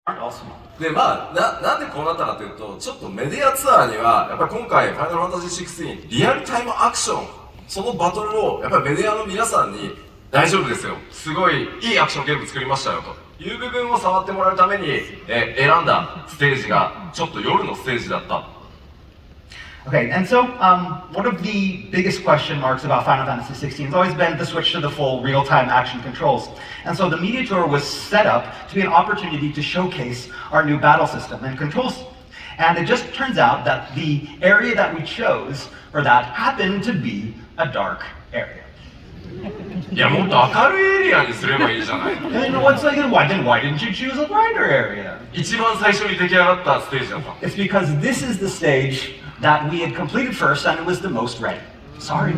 Awesome. で、なんでこうなったかというと、ちょっとメディアツアーには、やっぱり今回、ファイナルファンタジー16、リアルタイムアクション、そのバトルを、やっぱりメディアの皆さんに、大丈夫ですよ。すごいいいアクションゲーム作りましたよ、という部分を触ってもらうために、選んだステージが、ちょっと夜のステージだった。Okay, and so one of the biggest question marks about Final Fantasy XVI has always been the switch to the full real-time action controls. And so the media tour was set up to be an opportunity to showcase our new battle system and controls. And it just turns out that the area that we chose for that happened to be a dark area. いや、もっと明るいエリアにすればいいじゃない。And what's like, why didn't you choose a brighter area? 一番最初に出来上がったステージだった。It's because this is the stage that we had completed first and it was the most ready. Sorry.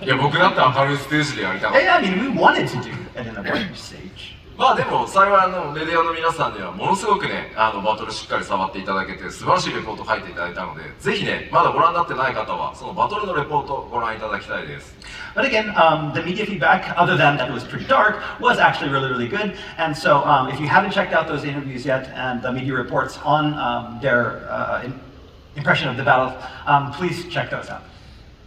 いや、僕だって明るいステージでやりたかった。I mean, we wanted to do it in a brighter stage. でも幸いメディアの皆さんにはものすごくね、バトルしっかり触っていただけて素晴らしいレポート書いていただいたので、ぜひね、まだご覧になってない方はそのバトルのレポートをご覧いただきたいです。But again, the media feedback, other than that it was pretty dark, was actually really, really good. And so if you haven't checked out those interviews yet and the media reports on their impression of the battle, please check those out.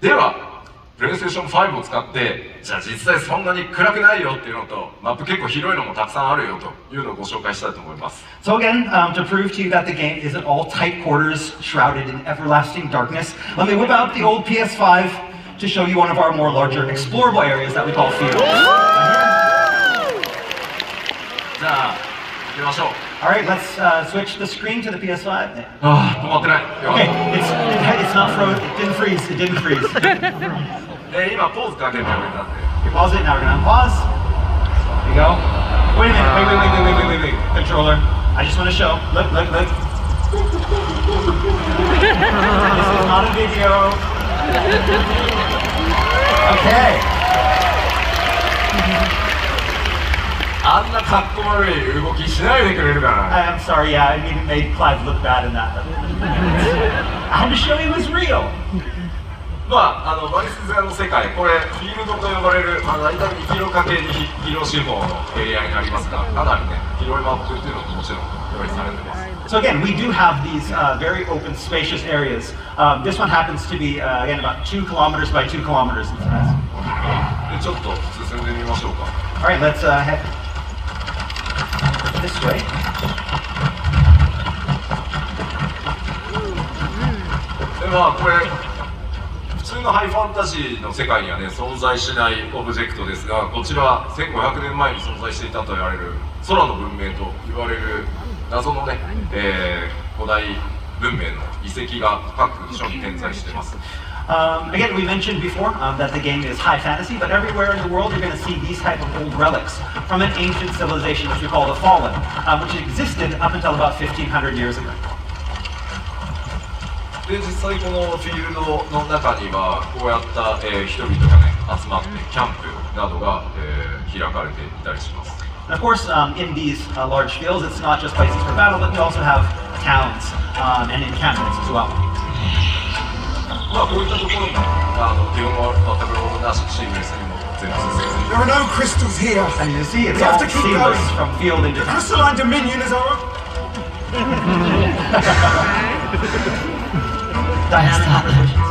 では、プレイステーション5を使って、じゃあ実際そんなに暗くないよっていうのと、マップ結構広いのもたくさんあるよというのをご紹介したいと思います。So again, to prove to you that the game isn't all tight quarters shrouded in everlasting darkness, let me whip out the old PS5 to show you one of our more larger explorable areas that we call fields. じゃあ、行きましょう。Alright, let's switch the screen to the PS5. 止まってない。Okay, it's not frozen, it didn't freeze. 今ポーズかけてくれたんで。Okay, pause it, now we're gonna unpause. There you go. Wait a minute, wait. Controller, I just want to show. Look. This is not a video. Okay. あんなかっこ悪い動きしないでくれるかな。I'm sorry, yeah, I mean, it made Clive look bad in that. I had to show he was real. バイスゼの世界、これフィールドと呼ばれる、大体2キロかけ2キロ四方のエリアになりますが、かなりね、広いマップっていうのももちろん用意されてます。So again, we do have these very open, spacious areas. This one happens to be, again, about 2 kilometers by 2 kilometers in size. で、ちょっと進んでみましょうか。Alright, let's head this way. で、これ、普通のハイファンタジーの世界にはね、存在しないオブジェクトですが、こちら1500年前に存在していたと言われる空の文明と言われる謎のね、古代文明の遺跡が各所に点在しています。Again, we mentioned before that the game is high fantasy, but everywhere in the world you're going to see these type of old relics from an ancient civilization which we call the Fallen, which existed up until about 1500 years ago. で、実際このフィールドの中にはこうやった、人々がね集まってキャンプなどが、開かれていたりします。And of course, in these large fields, it's not just places for battle, but we also have towns and encampments as well. こういったところも基本は全くロードなしシームレスにも全部進んでいる。 There are no crystals here. And you see, it's We have all to keep seamless going. from field into The town. crystalline dominion is our. Dynamic conversations.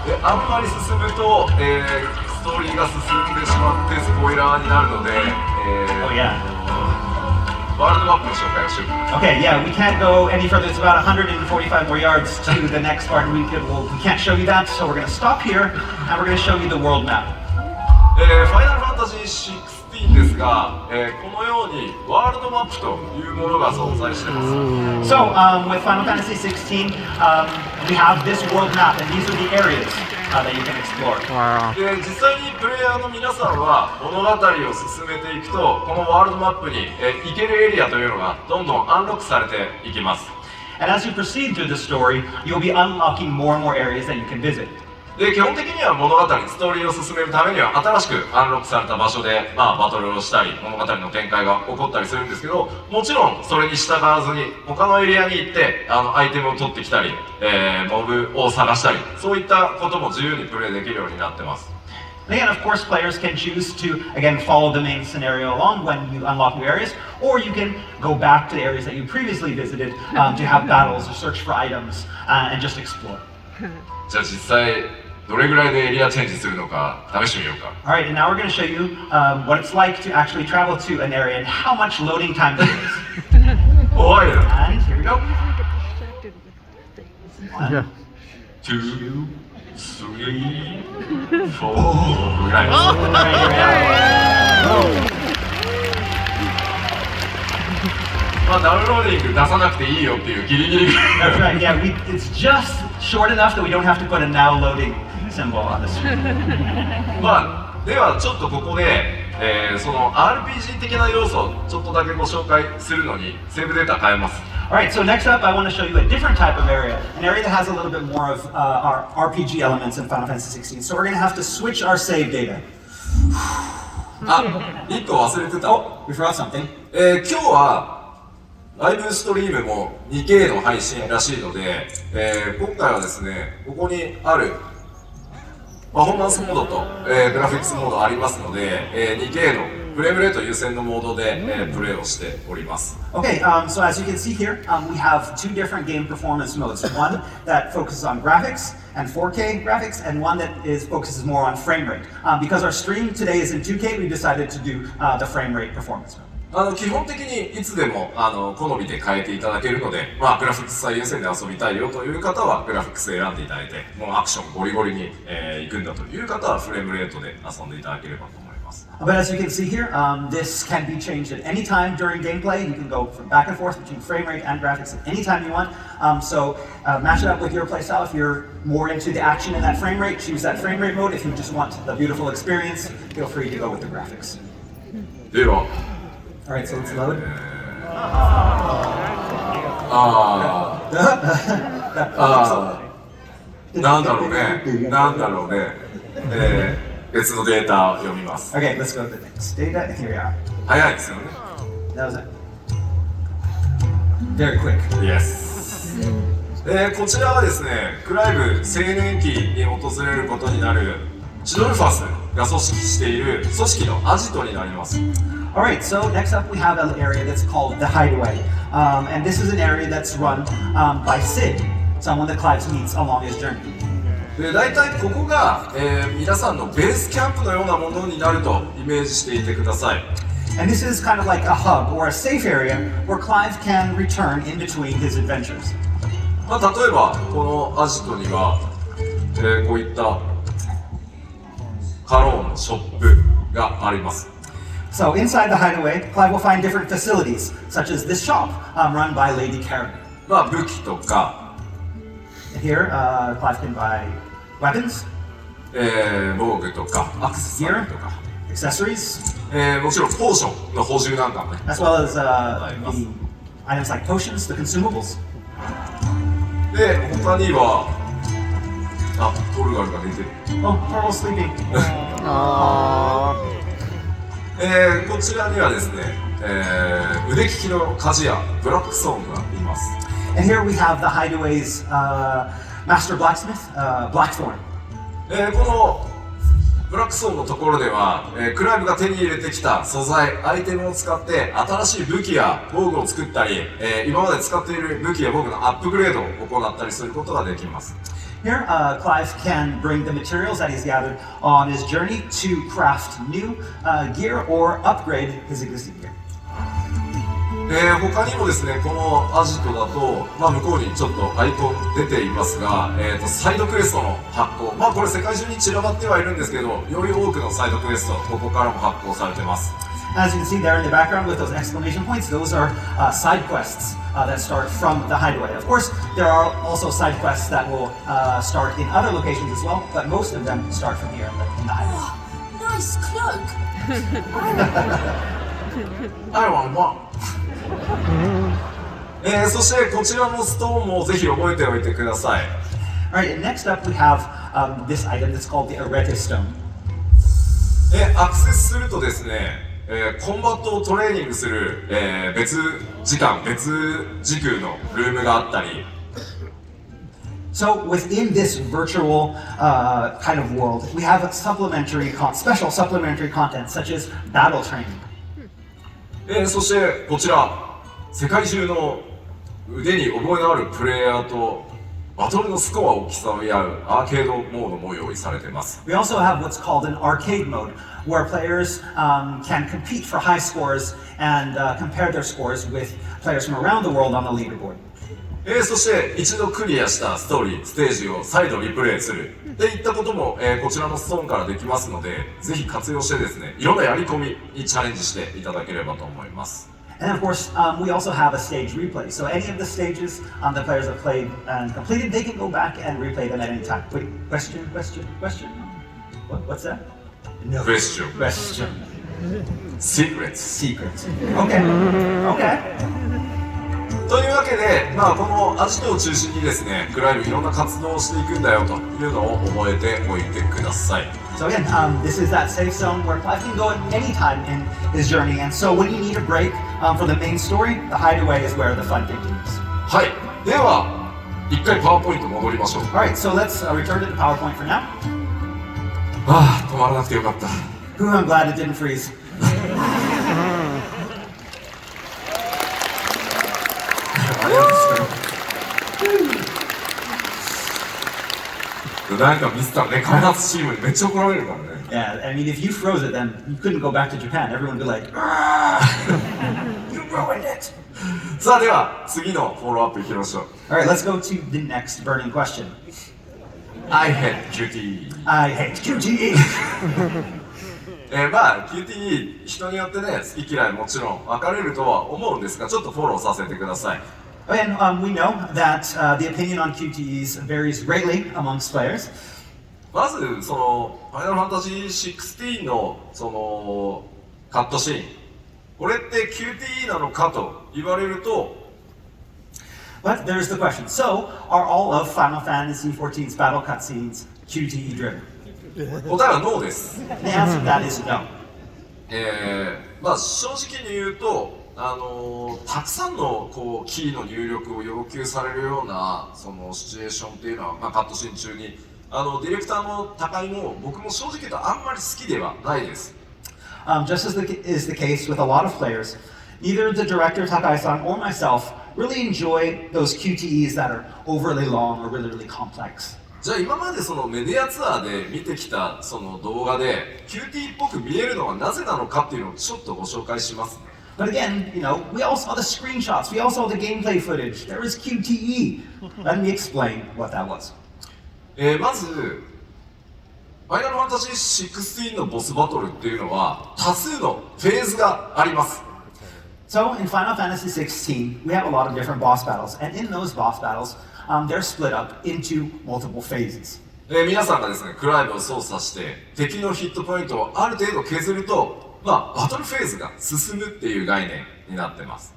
で、あんまり進むと、ストーリーが進んでしまってスポイラーになるので、Oh yeah. ワールドマップの紹介をしよう。 Okay, yeah, we can't go any further. It's about 145 more yards to the next part. We can't show you that, so we're going to stop here and we're going to show you the world map. ファイナルファンタジー16ですが、このようにワールドマップというものが存在しています。So, with Final Fantasy XVI, we have this world map, and these are the areas that you can explore. で、実際にプレイヤーの皆さんは物語を進めていくと、このワールドマップに、行けるエリアというのがどんどんアンロックされていきます。And as you proceed through the story, you'll be unlocking more and more areas that you can visit. で、基本的には物語、ストーリーを進めるためには新しくアンロックされた場所で、バトルをしたり物語の展開が起こったりするんですけど、もちろんそれに従わずに他のエリアに行ってアイテムを取ってきたり、モブを探したり、そういったことも自由にプレイできるようになってます。Again, of course, players can choose to, again, follow the main scenario along when you unlock new areas, or you can go back to the areas that you previously visited to have battles or search for items and just explore. じゃあ実際どれぐらいでエリアチェンジするのか試してみようか。 All right, and now we're going to show you what it's like to actually travel to an area and how much loading time there is. おい And here we go. Yeah. 2 3 4ぐらい。 All right, here we are. まあダウンローディング出さなくていいよっていうギリギリぐらい。 That's right, yeah, it's just short enough that we don't have to put a now loading symbol on the screen. まあではちょっとここで、その RPG 的な要素をちょっとだけご紹介するのにセーブデータ変えます。 All right, so next up, I want to show you a different type of area, an area that has a little bit more of our RPG elements in Final Fantasy XVI. So we're going to have to switch our save data. あ、1個忘れてた。 Oh, we forgot something. 今日はライブストリームも 2K の配信らしいので、今回はですね、ここにあるパフォーマンスモードと、グラフィックスモードありますので、2K のフレームレート優先のモードで、プレイをしております。 Okay, so as you can see here, we have two different game performance modes. One that focuses on graphics and 4K graphics, and one that focuses more on frame rate. Because our stream today is in 2K, we decided to do the frame rate performance mode. 基本的にいつでも好みで変えていただけるので、まあ、グラフィックス最優先で遊びたいよという方はグラフィックス選んでいただいて、もうアクションゴリゴリに、行くんだという方はフレームレートで遊んでいただければと思います。 But as you can see here, this can be changed at any time during gameplay. You can go from back and forth between frame rate and graphics at any time you want. So match it up with your playstyle. If you're more into the action in that frame rate, choose that frame rate mode. If you just want the beautiful experience, feel free to go with the graphics. では、All right, so let's load. なんだろうね、別のデータを読みます。 Okay, let's go to the next data. And here we are. 早いですよね。 That was it. Very quick. Yes. こちらはですね、クライブ青年期に訪れることになるチドルファスが組織している組織のアジトになります。 All right, so next up we have an area that's called the Hideaway. And this is an area that's run by Sid, someone that Clive meets along his journey. で大体ここが、皆さんのベースキャンプのようなものになるとイメージしていてください。 And this is kind of like a hub or a safe area where Clive can return in between his adventures. まあ、例えばこのアジトには、こういったカローンのショップがあります。 So inside the Hideaway, Clive will find different facilities, such as this shop run by Lady Karen. まあ武器とか、 And here, Clive can buy weapons, 防具とかアクセサリーとか、 accessories, もちろんポーションの補充なんかもね。 as well as the items like potions, the consumables. で他にはトルガルが出てる。 Oh, Torval's sleeping. あこちらにはですね、腕利きの鍛冶屋ブラックソーンがいます。 And here we have the Hideaway's master blacksmith, Blackthorn. このブラックソーンのところでは、クライブが手に入れてきた素材、アイテムを使って新しい武器や防具を作ったり、今まで使っている武器や防具のアップグレードを行ったりすることができます。 Here, Clive can bring the materials that he's gathered on his journey to craft new gear or upgrade his existing gear. 他にもですね、このアジトだと、まあ、向こうにちょっとアイコン出ていますが、サイドクエストの発行、まあこれ世界中に散らばってはいるんですけど、より多くのサイドクエスト、ここからも発行されてます。 As you can see there in the background with those exclamation points, those are side quests that start from the Hideaway. Of course, there are also side quests that will start in other locations as well, but most of them start from here in the Hideaway. Nice cloak. I want one. そしてこちらのストーンもぜひ覚えておいてください。 Alright, and next up we have this item that's called the Arete Stone. アクセスするとですね、コンバットをトレーニングする、別時間、別時空のルームがあったり、So within this virtual kind of world, we have special supplementary content such as battle training. そしてこちら、世界中の腕に覚えのあるプレイヤーとバトルのスコアを競い合うアーケードモードも用意されています。We also have what's called an arcade mode, where players can compete for high scores and compare their scores with players from around the world on the leaderboard. そして一度クリアしたストーリー、ステージを再度リプレイするっていったことも、こちらのストーンからできますので、ぜひ活用してですね、いろんなやり込みにチャレンジしていただければと思います。And of course, we also have a stage replay. So any of the stages the players have played and completed, they can go back and replay them at any time. Wait, question? What's that? No. Question. Secrets. Okay. というわけで、このアジトを中心にですね、クライムいろんな活動をしていくんだよというのを覚えておいてください。So again, this is that safe zone where Clive can go at any time in his journey. And so when you need a break from the main story, the hideaway is where the fun begins. はい。では、一回パワーポイント戻りましょう。All right, so let's return to the PowerPoint for now. 止まらなくてよかった。I'm glad it didn't freeze. なんかミスったらね、開発チームにめっちゃ怒られるからね。Yeah, I mean, if you froze it, then you couldn't go back to Japan. Everyone would be like, you ruined it. さあ、では次のフォローアップいきましょう。All right, let's go to the next burning question. I hate QTE. I hate QTE. QTE 人によってね、好き嫌いもちろん分かれるとは思うんですが、ちょっとフォローさせてください。And we know that the opinion on QTEs varies greatly amongst players. まずそのファイナルファンタジー16のそのカットシーン、これって QTE なのかと言われると、But there's the question. So, are all of Final Fantasy XIV's battle cutscenes QTE driven? 答えはノーです。The answer to that is no. 正直に言うと、たくさんのこうキーの入力を要求されるようなそのシチュエーションっていうのは、カットシーン中にディレクターの高井も僕も正直言うとあんまり好きではないです。Just as is the case with a lot of players, neither the director Takai-san or myself really enjoy those QTEs that are overly long or really complex. じゃあ今までそのメディアツアーで見てきたその動画で QTE っぽく見えるのはなぜなのかっていうのをちょっとご紹介しますね。But again, we all saw the screenshots, we all saw the gameplay footage. There was QTE. Let me explain what that was. まず、ファイナルファンタジー16のボスバトルっていうのは多数のフェーズがあります。So in Final Fantasy XVI, we have a lot of different boss battles, and in those boss battles, they're split up into multiple phases. 皆さんがですね、クライブを操作して敵のヒットポイントをある程度削ると、バトルフェーズが進むっていう概念になってます。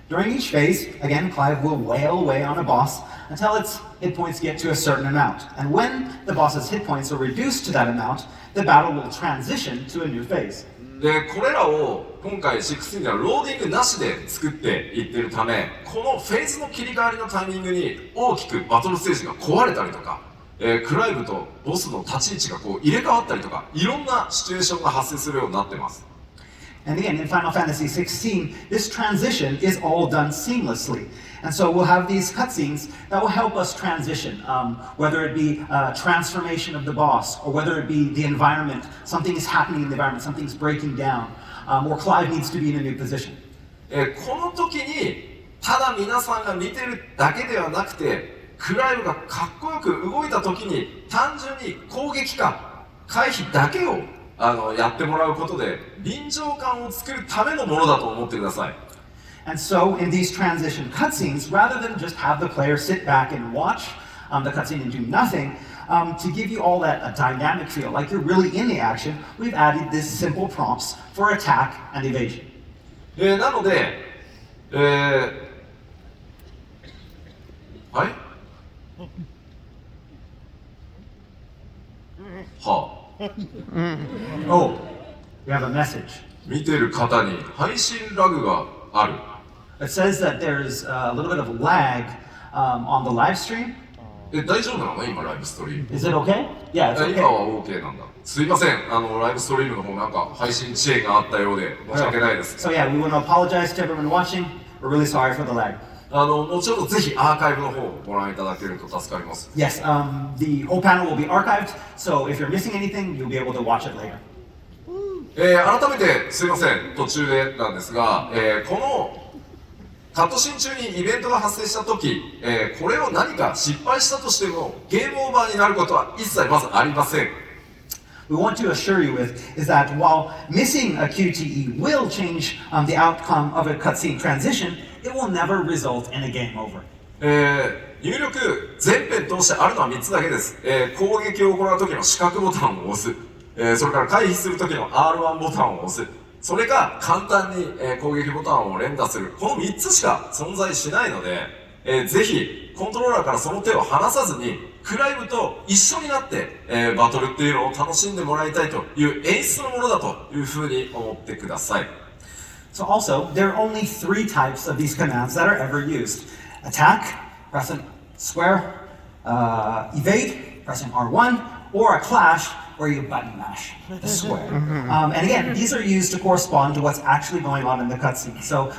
During each phase, again, Clive will wail away on a boss until its hit points get to a certain amount. And when the boss's hit points are reduced to that amount, the battle will transition to a new phase. で、これらを今回16ではローディングなしで作っていってるため、このフェーズの切り替わりのタイミングに大きくバトルステージが壊れたりとか、クライブとボスの立ち位置がこう入れ替わったりとか、いろんなシチュエーションが発生するようになってます。And again, in Final Fantasy XVI, this transition is all done seamlessly. And so we'll have these cutscenes that will help us transition, whether it be transformation of the boss, or whether it be the environment, something is happening in the environment, something's breaking down, or Clive needs to be in a new position. この時に、ただ皆さんが見てるだけではなくて、クライブがかっこよく動いた時に、単純に攻撃か回避だけをやってもらうことで臨場感を作るためのものだと思ってください。And so in these transition cutscenes, rather than just have the player sit back and watch the cutscene and do nothing, to give you all that dynamic feel, like you're really in the action, we've added these simple prompts for attack and evasion. なので、はいはあOh, we have a message. 見てる方に配信ラグがある。It says that there's a little bit of lag on the live stream. 大丈夫なの今ライブストリーム。 Is it okay? Yeah, it's 今 okay. は OK なんだ。すいません。ライブストリームの方なんか配信遅延があったようで申し訳ないです。 So yeah, we want to apologize to everyone watching. We're really sorry for the lag. 後ほどぜひアーカイブの方をご覧いただけると助かります。 Yes, the whole panel will be archived, so if you're missing anything, you'll be able to watch it later. 改めてすいません。途中でなんですが、このカットシーン中にイベントが発生した時、これを何か失敗したとしてもゲームオーバーになることは一切まずありません。 We want to assure you is that while missing a QTE will change the outcome of a cutscene transition, it will never result in a game over. 入力全編通してあるのは3つだけです。攻撃を行う時の四角ボタンを押す。それから回避する時の R1 ボタンを押す。それか簡単に、攻撃ボタンを連打する。この3つしか存在しないので、ぜひコントローラーからその手を離さずにクライブと一緒になって、バトルっていうのを楽しんでもらいたいという演出のものだというふうに思ってください。 So also, there are only 3 types of these commands that are ever used. Attack, pressing square, evade, pressing R1, or a clash, where you button mash the square. And again, these are used to correspond to what's actually going on in the cutscene. So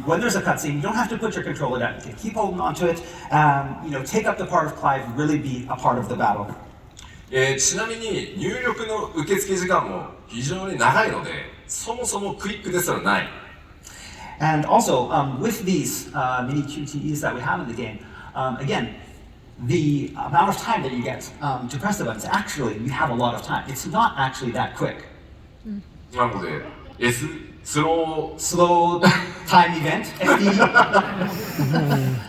when there's a cutscene, you don't have to put your controller down. You can keep holding onto it, take up the part of Clive, really be a part of the battle. ちなみに入力の受付時間も非常に長いので、そもそもクイックですらない。 And also, with these mini QTEs that we have in the game, again, the amount of time that you get to press the buttons, actually, you have a lot of time. It's not actually that quick. なので、スロー Slow time event, SD.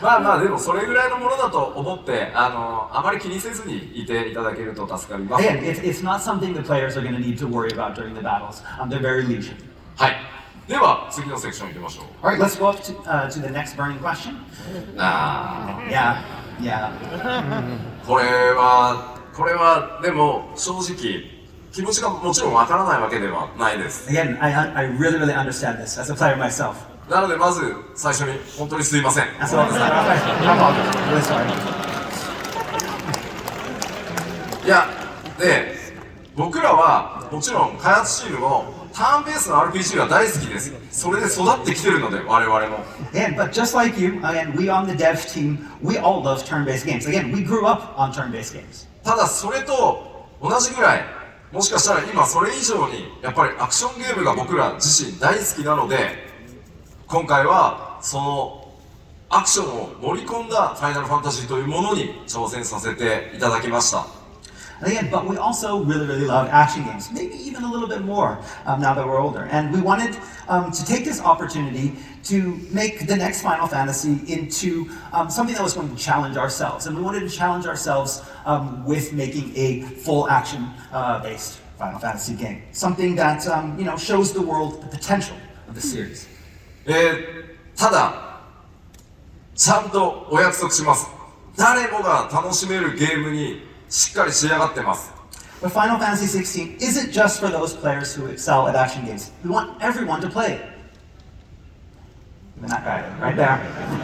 まあまあでもそれぐらいのものだと思ってあまり気にせずにいていただけると助かります。 Again, it's not something the players are going to need to worry about during the battles. They're very leisure. はい。では次のセクション行きましょう。 All right, let's go up to the next burning question. Yeah. これはでも正直気持ちがもちろんわからないわけではないです。 Again, I really, really understand this as a player myself. なのでまず最初に本当にすいません。 And so, I apologize. I'm really sorry. いやで僕らはもちろん開発チームもターンベースの RPG が大好きです。それで育ってきてるので我々も。 Again, but just like you, again, we on the dev team, we all love turn-based games. Again, we grew up on turn-based games. ただそれと同じぐらいもしかしたら今それ以上にやっぱりアクションゲームが僕ら自身大好きなので今回はそのアクションを盛り込んだファイナルファンタジーというものに挑戦させていただきました。 Again, but we also really, really love action games, maybe even a little bit more now that we're older. And we wanted to take this opportunity to make the next Final Fantasy into something that was going to challenge ourselves. And we wanted to challenge ourselves with making a full action-based Final Fantasy game. Something that, shows the world the potential of the series. ただちゃんとお約束します。誰もが楽しめるゲームにしっかり仕上がってます。 But Final Fantasy 16 isn't just for those players who excel at action games. We want everyone to play it. Even that guy, right there.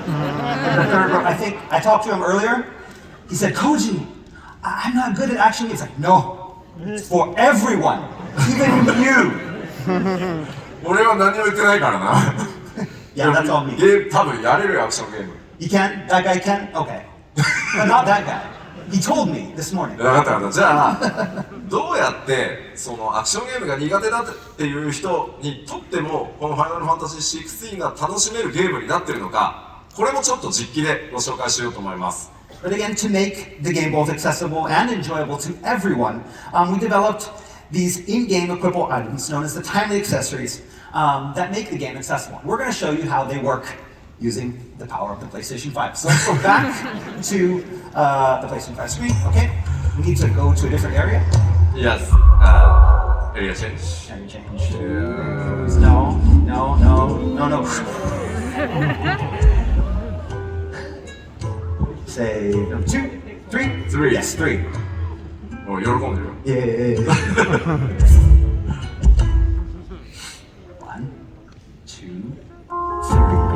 In the third row, I think I talked to him earlier. He said, Koji, I'm not good at action games. Like, no, it's for everyone, even you. 俺は何も言ってないからな。Yeah, that's all me. 多分やれるよアクションゲーム。 You can? That guy can? Okay. But not that guy. He told me this morning. 分かった。じゃあどうやってそのアクションゲームが苦手だっていう人にとってもこのファイナルファンタジー16が楽しめるゲームになってるのか、これもちょっと実機でご紹介しようと思います。 But again, to make the game both accessible and enjoyable to everyone, we developed these in-game equipable items known as the timely accessories that make the game accessible. We're going to show you how they work using the power of the PlayStation 5. So let's go back to the PlayStation 5 screen. Okay, we need to go to a different area. Yes. Area change. Area change. No. Say 2, 3. 3. Yes, 3. もう喜んでるよ。 Yeah. 1, 2, 3.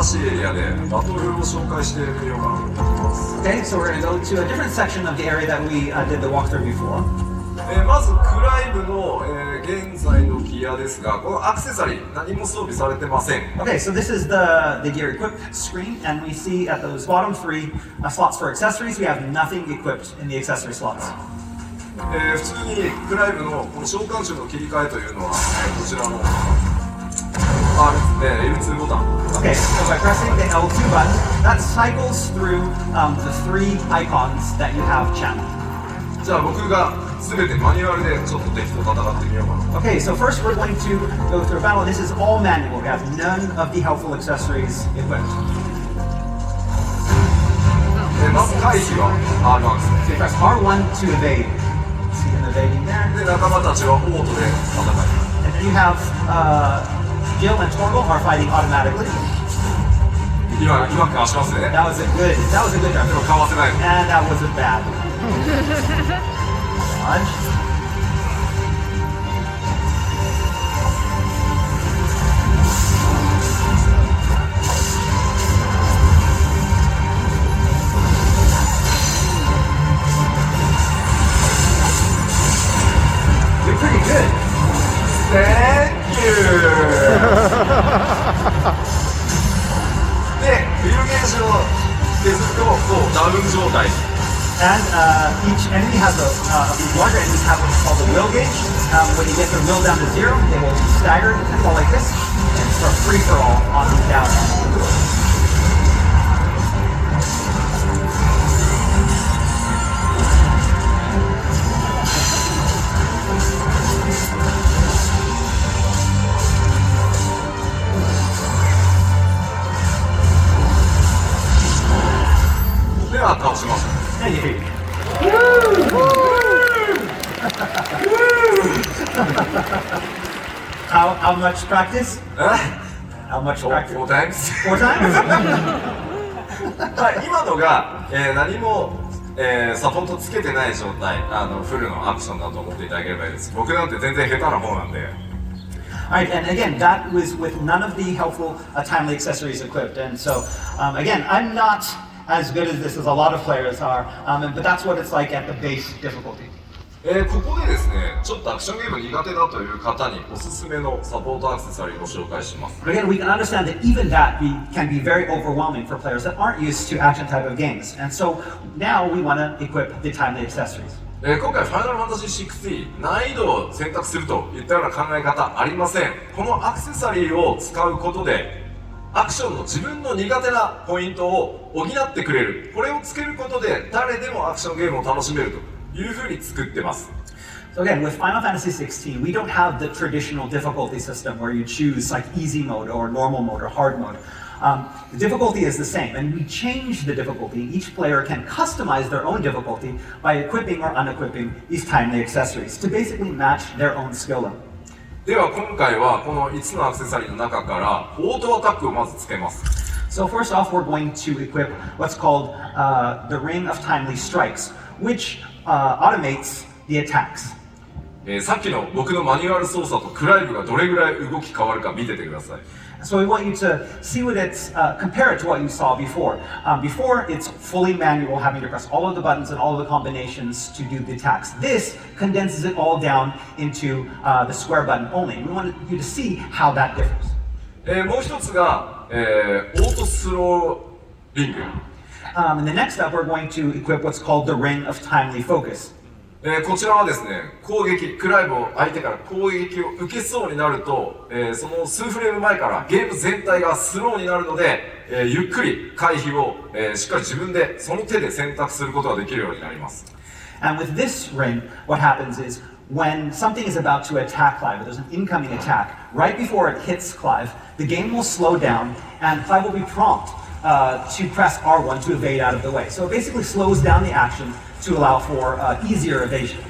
新しいエリアでバトルを紹介してみようかなと思ってます。 Okay, so we're going to go to a different section of the area that we did the walkthrough before. まずクライブの、現在のギアですが、このアクセサリー何も装備されてません。 Okay, so this is the gear equip screen, and we see at those bottom three slots for accessories, we have nothing equipped in the accessory slots. 普通にクライブのこの召喚獣の切り替えというのは、こちらの L2 ボタン。 Okay, so by pressing the L2 button, that cycles through the three icons that you have channeled. じゃあ僕が全てマニュアルでちょっと敵と戦ってみようかな。 Okay, so first we're going to go through a battle. This is all manual. We have none of the helpful accessories equipped. まず回避は R1 ですね。 So you press R1 to evade. See him evading there. で仲間たちはオートで戦います。 And then you have Jill and Torgal are fighting automatically. 今うまく足しますね。 That was a good job. でもかわせないの。 And that wasn't bad. Dodge. You're pretty good. Thank you! で、フィルゲージを削るとこうダウン状態。 And each enemy has these larger enemies have what's called a will gauge. When you get the will down to 0, they will stagger and fall like this, and start free for all on the down end. And you beat. How much practice? How much practice? 4 times? 4 times? まあ今のが、何も、サポートつけてない状態、フルのアクションだと思っていただければいいです。僕なんて全然下手な方なんで。Alright, and again, that was with none of the helpful timely accessories equipped. And so, again, I'm not as good as this as a lot of players are, but that's what it's like at the base difficulty. ここでですね、ちょっとアクションゲーム苦手だという方におすすめのサポートアクセサリーをご紹介します。 But again, we can understand that even that can be very overwhelming for players that aren't used to action type of games. And so now we want to equip the timely accessories. 今回ファイナルファンタジー16難易度を選択するといったような考え方ありません。このアクセサリーを使うことでアクションの自分の苦手なポイントを補ってくれる。これをつけることで誰でもアクションゲームを楽しめるというふうに作ってます。 So again, with Final Fantasy XVI, we don't have the traditional difficulty system where you choose like easy mode or normal mode or hard mode. The difficulty is the same, and we change the difficulty. Each player can customize their own difficulty by equipping or unequipping these timely accessories to basically match their own skill level. では今回はこの5つのアクセサリーの中からオートアタックをまずつけます。 So first off, we're going to equip what's called the Ring of Timely Strikes, which automates the attacks. さっきの僕のマニュアル操作とクライブがどれぐらい動き変わるか見ててください。 So we want you to see what it's, compare it to what you saw before. Before, it's fully manual, having to press all of the buttons and all of the combinations to do the attacks. This condenses it all down into the square button only. We want you to see how that differs. もう一つが、オートスローリング。And the next up, we're going to equip what's called the Ring of Timely Focus. こちらはですね、攻撃、クライブを相手から攻撃を受けそうになると、その数フレーム前からゲーム全体がスローになるので、ゆっくり回避を、しっかり自分でその手で選択することができるようになります。 And with this ring, what happens is when something is about to attack Clive, there's an incoming attack, right before it hits Clive, the game will slow down and Clive will be prompt to press R1 to evade out of the way. So it basically slows down the action to allow for easier evasion.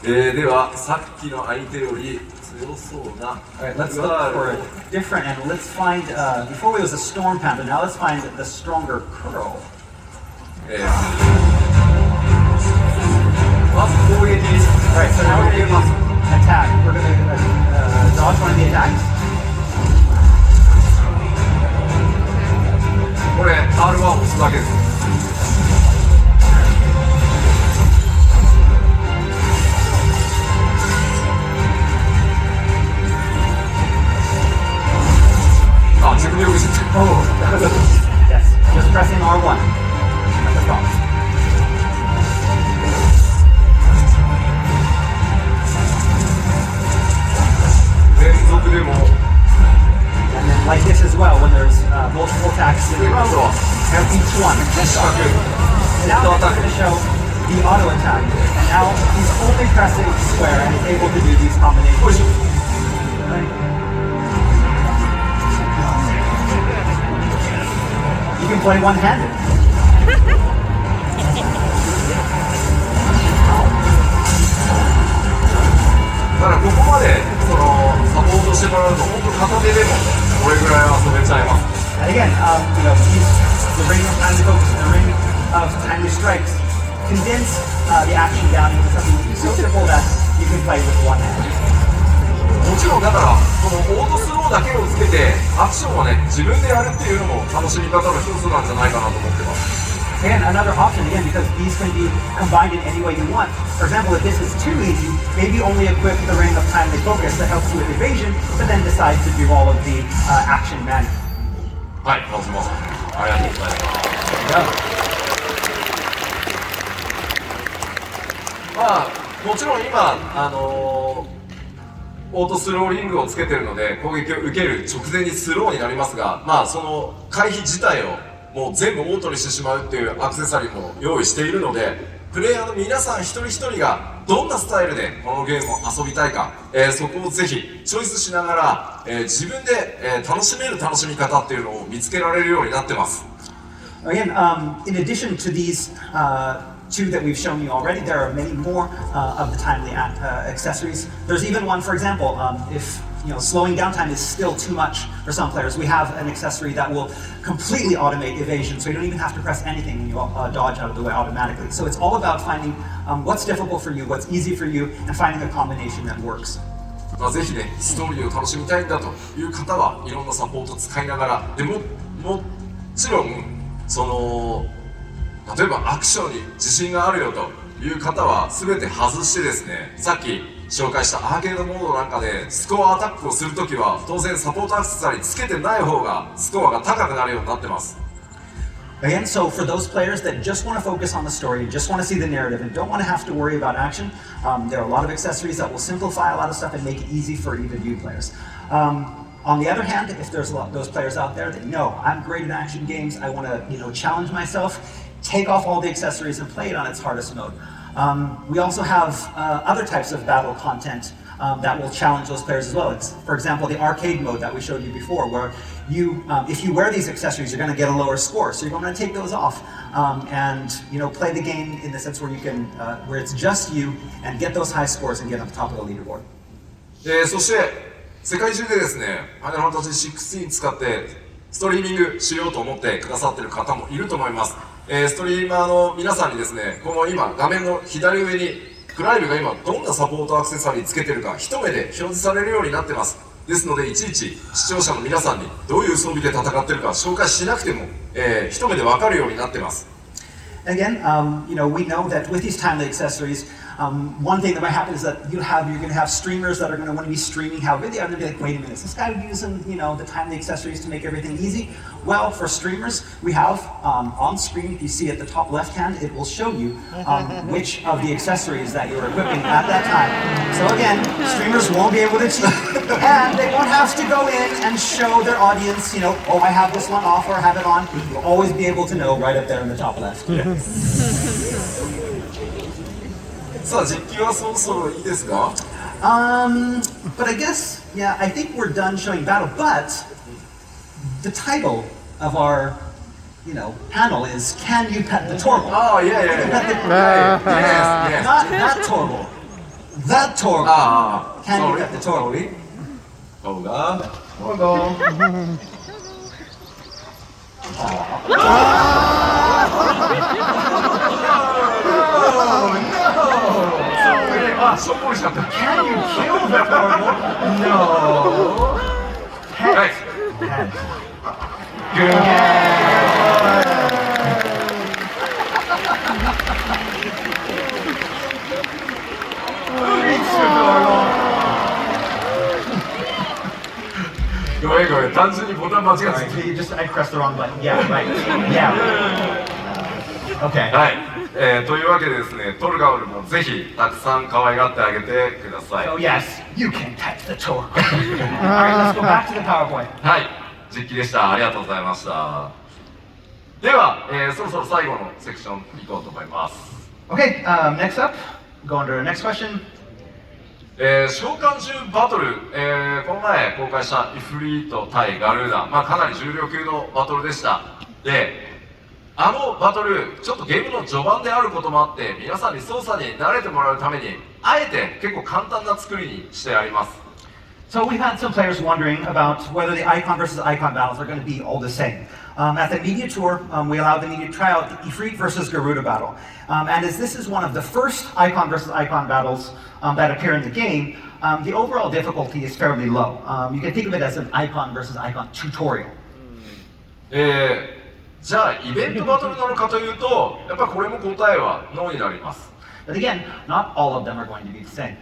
では、さっきの相手より強そうな Alright, let's look for a different, and let's find, before it was a Storm Panther, now let's find the stronger Curl. まず攻撃。Alright, so now we're going to attack. We're going to dodge one of the attacks. going to show the auto attack. And now he's only pressing square and is able to do these combinations. Right. You can play one-handed. だからここまでそのサポートしてもらうと本当片手でもこれぐらい遊べちゃいます。 And again, the ring of timely focus, the ring of timely strikes, condense the action down into something so simple that you can play with one hand. もちろんだからこのオートスローだけをつけてアクションをね自分でやるっていうのも楽しみ方の一つなんじゃないかなと思ってます。 Again, another option, again, because these can be combined in any way you want. For example, if this is too easy, maybe only equip the ring of timely focus that helps you with evasion, but then decide to do all of the action manually. はい、松本さん、ありがとうございます。まあ、もちろん今、オートスローリングをつけてるので、攻撃を受ける直前にスローになりますが、まあ、その回避自体をもう全部オートにしてしまうっていうアクセサリーも用意しているので、プレイヤーの皆さん一人一人がどんなスタイルでこのゲームを遊びたいか、そこをぜひチョイスしながら、自分で、楽しめる楽しみ方っていうのを見つけられるようになってます。 Again, in addition to these two that we've shown you already, there are many more of the timely accessories. There's even one, for example, if slowing down time is still too much for some players, we have an accessory that will completely automate evasion, so you don't even have to press anything when you dodge out of the way automatically. So it's all about finding what's difficult for you, what's easy for you, and finding a combination that works. まあぜひね、ストーリーを楽しみたいんだという方はいろんなサポートを使いながら、でもちろんその例えばアクションに自信があるよという方は全て外してですね、さっき紹介したアーケードモードなんかでスコアアタックをするときは当然サポートアクセサリーつけてない方がスコアが高くなるようになってます。 Again, so for those players that just want to focus on the story, just want to see the narrative, and don't want to have to worry about action, there are a lot of accessories that will simplify a lot of stuff and make it easy for even new players. On the other hand, if there's those players out there that know I'm great at action games, I want to challenge myself, take off all the accessories and play it on its hardest mode. We also have other types of battle content that will challenge those players as well. It's, for example, the arcade mode that we showed you before, where if you wear these accessories, you're going to get a lower score. So you're going to take those off and play the game in the sense where you can, where it's just you, and get those high scores and get on the top of the leaderboard. そして世界中でですね、ファイナルファンタジー16使ってストリーミングしようと思ってくださっている方もいると思います。ストリーマーの皆さんにですね、この今画面の左上にクライブが今どんなサポートアクセサリーつけてるか一目で表示されるようになってます。ですのでいちいち視聴者の皆さんにどういう装備で戦ってるか紹介しなくても、一目で分かるようになってます。Again, we know that with these timely accessories, one thing that might happen is that you're going to have streamers that are going to want to be streaming how good they are, and they'll be like, wait a minute, is this guy using the timely accessories to make everything easy? Well, for streamers, we have on screen, if you see at the top left hand, it will show you which of the accessories that you're equipping at that time. So again, streamers won't be able to cheat, and they won't have to go in and show their audience, oh, I have this one off or I have it on. You'll always be able to know right up there in the top left. さあ実機はそろそろいいですか？ But I guess, yeah, I think we're done showing battle, but the title of our, panel is Can You Pet the Torgal? Oh, yeah. Yes. Not that Torgal. That Torgal. Can you pet the Torgal? Torgal. しょんぼりしちゃった。 Can you kill the Torgal? No. Pet. はい。 Pet. Good. ごめん、単純にボタン間違ってた。 I pressed the wrong button. Yeah, right. Yeah. Okay. はい、というわけでですね、トルガウルもぜひたくさん可愛がってあげてください。 So yes, you can pet the Torgal. Alright, let's go back to the PowerPoint. はい、実機でした。ありがとうございました。では、そろそろ最後のセクション行こうと思います。Okay, next up, go on to our next question. 召喚獣バトル、この前公開したイフリート対ガルーダン、かなり重量級のバトルでした。で、あのバトル、ちょっとゲームの序盤であることもあって、皆さんに操作に慣れてもらうために、あえて結構簡単な作りにしてあります。So we've had some players wondering about whether the icon versus icon battles are going to be all the same. At the media tour, we allowed the media to try out the Ifrit versus Garuda battle. And as this is one of the first icon versus icon battles that appear in the game, the overall difficulty is fairly low. You can think of it as an icon versus icon tutorial. じゃあイベントバトルなのかというと、やっぱりこれも答えはノーになります。But again, not all of them are going to be the same.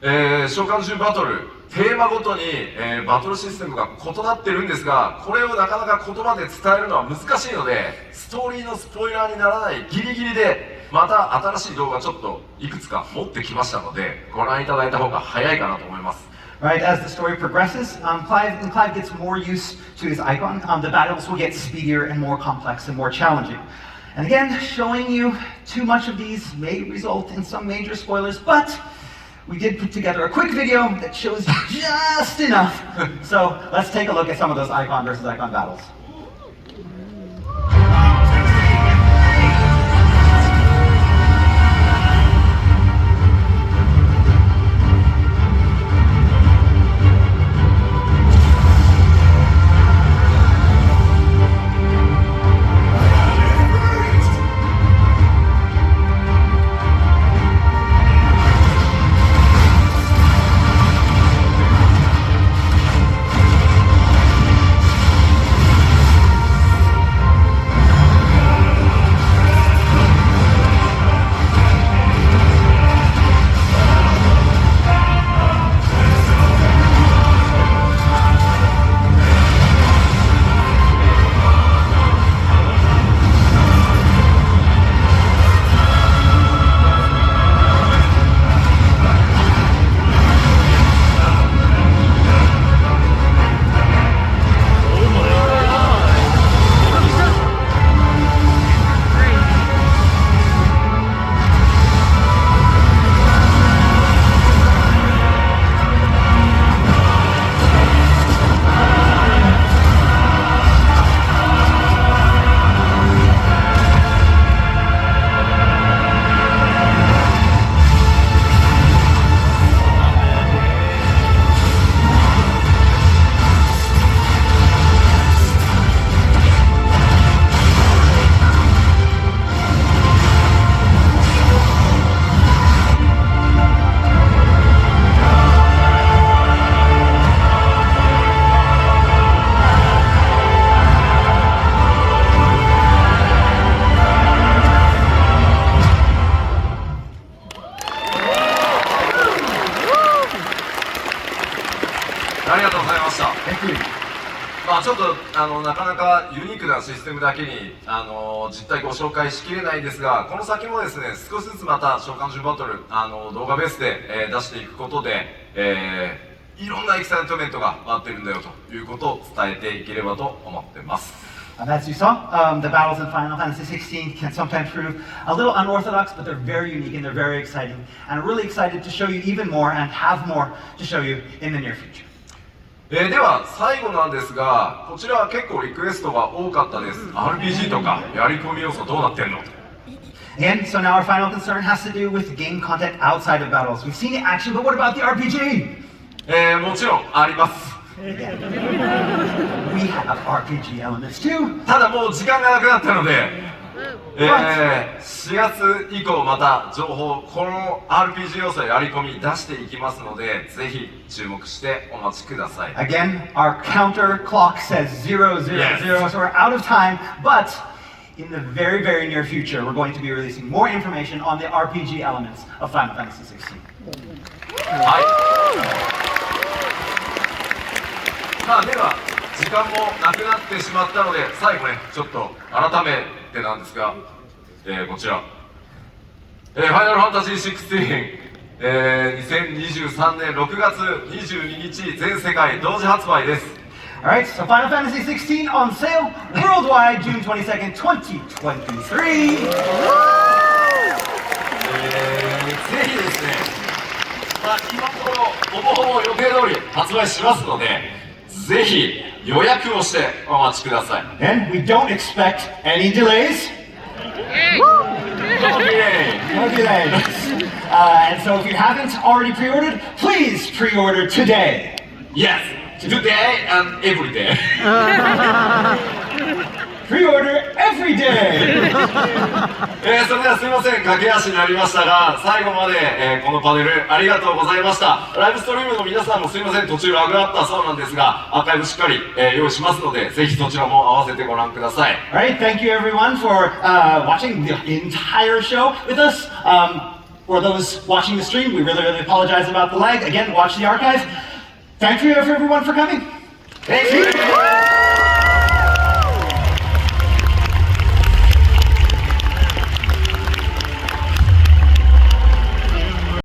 召喚獣バトル、テーマごとに、バトルシステムが異なってるんですが、これをなかなか言葉で伝えるのは難しいので、ストーリーのスポイラーにならないギリギリで、また新しい動画ちょっといくつか持ってきましたので、ご覧いただいた方が早いかなと思います。Right, as the story progresses, Clive gets more used to his icon. The battles will get speedier and more complex and more challenging. And again, showing you too much of these may result in some major spoilers, but we did put together a quick video that shows just enough. So let's take a look at some of those icon versus icon battles. Thank you. ちょっとなかなかユニークなシステムだけに実態ご紹介しきれないんですが、この先もですね、少しずつまた召喚獣バトル動画ベースで、出していくことで、いろんなエキサイトメントが待ってるんだよということを伝えていければと思ってます。As you saw, the battles in Final Fantasy XVI can sometimes prove a little unorthodox, but they're very unique and they're very exciting. And I'm really excited to show you even more and have more to show you in the near future. では最後なんですが、こちらは結構リクエストが多かったです。RPG とかやり込み要素どうなってんの？ And so now our final concern has to do with game content outside of battles. We've seen the action, but what about the RPG? もちろんあります。We have RPG elements too. ただもう時間がなくなったので、4月以降また情報、この RPG 要素やり込み出していきますので、ぜひ注目してお待ちください。Again, our counter clock says 000, so we're out of time, but in the very, very near future, we're going to be releasing more information on the RPG elements of Final Fantasy XVI. はい。では時間もなくなってしまったので、最後ね、ちょっと改めてなんですが、こちら、ファイナルファンタジー16、2023年6月22日全世界同時発売です。All right, so Final Fantasy 16 on sale worldwide June 22nd, 2023. ぜひですね、まあ、今のところほぼほぼ予定通り発売しますので、ぜひ予約をしてお待ちください。 And we don't expect any delays. No delay. No delays. And so if you haven't already pre-ordered, please pre-order today. Yes, today and every day. Pre-order every day. それではすみません、駆け足になりましたが、最後まで、このパネルありがとうございました。ライブストリームの皆さんもすみません、途中ラグあったそうなんですが、アーカイブしっかり、用意しますので、ぜひそちらも合わせてご覧ください。All right, thank you everyone for watching the entire show with us. For those watching the stream, we really apologize about the lag. Again, watch the archive. Thank you everyone for coming. Thank you!